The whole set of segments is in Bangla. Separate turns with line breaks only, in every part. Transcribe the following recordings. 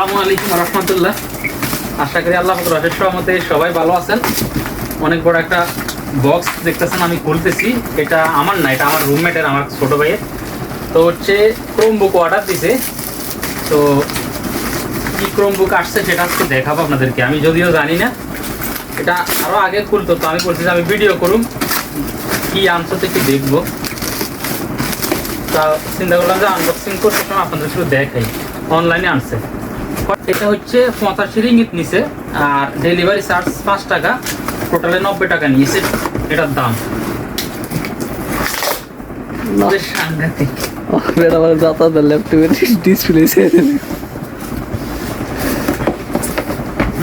আসসালামু আলাইকুম রহমতুল্লাহ। আশা করি আল্লাহ পাকের রহমতে সবাই ভালো আছেন। অনেক বড় একটা বক্স দেখতেছেন আমি খুলতেছি। এটা আমার না, এটা আমার রুমমেটের, আমার ছোট ভাইয়ের। তো হচ্ছে ক্রোমবুক অর্ডার দিছে। তো কি ক্রোমবুক আসছে সেটা আজকে দেখাবো আপনাদেরকে। আমি যদিও জানি না, এটা আরও আগে খুলতো, তো আমি বলছি যে আমি ভিডিও করুম, কি আনছো তো একটু দেখবো। তা চিন্তা করলাম যে আনবক্সিং করতে সময় আপনাদের শুধু দেখাই। অনলাইনে আনছে, এটা হচ্ছে 85 রিঙ্গিত নিছে, আর ডেলিভারি চার্জ 5 টাকা, টোটালে 90 টাকা নিয়েছে এটার দাম। সাংঘাতিক।
আমার যাতায়াতের ল্যাপটপের ডিসপ্লে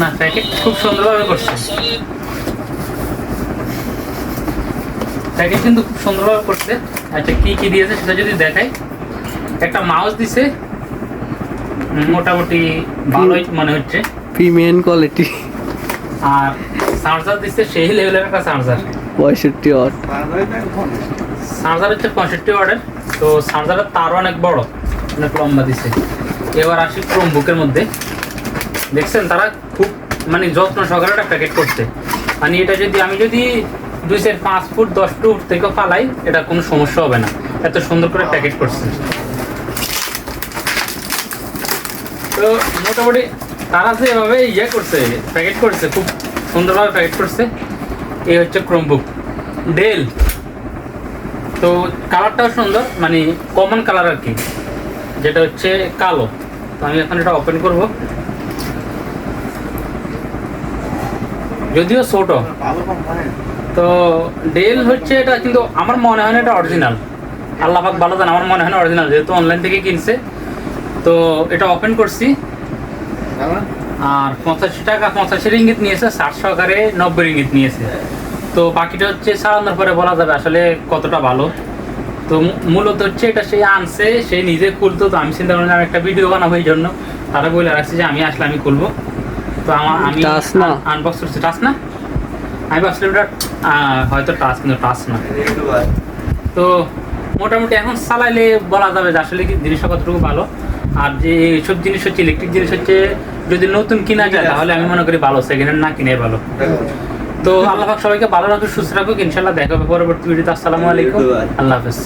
না, প্যাকেট খুব সুন্দরভাবে করছে। প্যাকেট কিন্তু খুব সুন্দরভাবে করছে। আচ্ছা, কি কি দিয়েছে সেটা যদি দেখাই। একটা মাউস দিছে, মোটামুটি ভালোই মনে হচ্ছে,
প্রিমিয়াম কোয়ালিটি।
আর চার্জার দিচ্ছে সেই লেভেলের একটা চার্জার,
65 ওয়াট।
চার্জার হচ্ছে 65 ওয়াটের। তো চার্জারের তার অনেক বড়, অনেক লম্বা দিছে। এবার আসি ক্রোমবুকের মধ্যে। দেখছেন তারা খুব মানে যত্ন সহকারে একটা প্যাকেট করছে। মানে এটা যদি আমি 2-5 ফুট 10 ফুট থেকে ফালাই, এটা কোনো সমস্যা হবে না, এত সুন্দর করে প্যাকেট করছে। তো মোটামুটি তারা যে এভাবে করছে, প্যাকেট করছে, খুব সুন্দরভাবে প্যাকেট করছে। এই হচ্ছে ক্রোমবুক ডেল। তো কালারটাও সুন্দর, মানে কমন কালার আর কি, যেটা হচ্ছে কালো। তো আমি এখন এটা ওপেন করব। যদিও ছোট, তো ডেল হচ্ছে এটা, কিন্তু আমার মনে হয় না এটা অরিজিনাল। আল্লাহ পাক ভালো জানে, আমার মনে হয় না অরিজিনাল, যেহেতু অনলাইন থেকে কিনছে। তো এটা ওপেন করছি, আর 85 রিঙ্গিত নিয়েছে, 60 সহকারে 90 রিঙ্গিত নিয়েছে। তো বাকিটা হচ্ছে চালানোর পরে বলা যাবে আসলে কতটা ভালো। তো মূলত হচ্ছে এটা সেই আনছে, সেই নিজে খুলতো। তো আমি চিন্তা করলাম একটা ভিডিও বানাবো, এই জন্য তারা বলে রাখছি যে আমি আসলে আমি খুলবো। তো আমি আনবক্স করছি। টাচ না, আমি ভাবছিলাম এটা হয়তো টাচ, কিন্তু টাচ না। তো মোটামুটি এখন চালাইলে বলা যাবে যে আসলে কি জিনিসটা কতটুকু ভালো। আর যে এইসব জিনিস হচ্ছে, ইলেকট্রিক জিনিস হচ্ছে, যদি নতুন কিনা যায় তাহলে আমি মনে করি ভালো, সেকেন্ড হ্যান্ড না কিনে ভালো। তো আল্লাহ পাক সবাইকে ভালো রাখুক, সুস্থ রাখুক। ইনশাল্লাহ দেখা হবে পরবর্তী ভিডিওতে। আসসালামু আলাইকুম, আল্লাহ হাফেজ।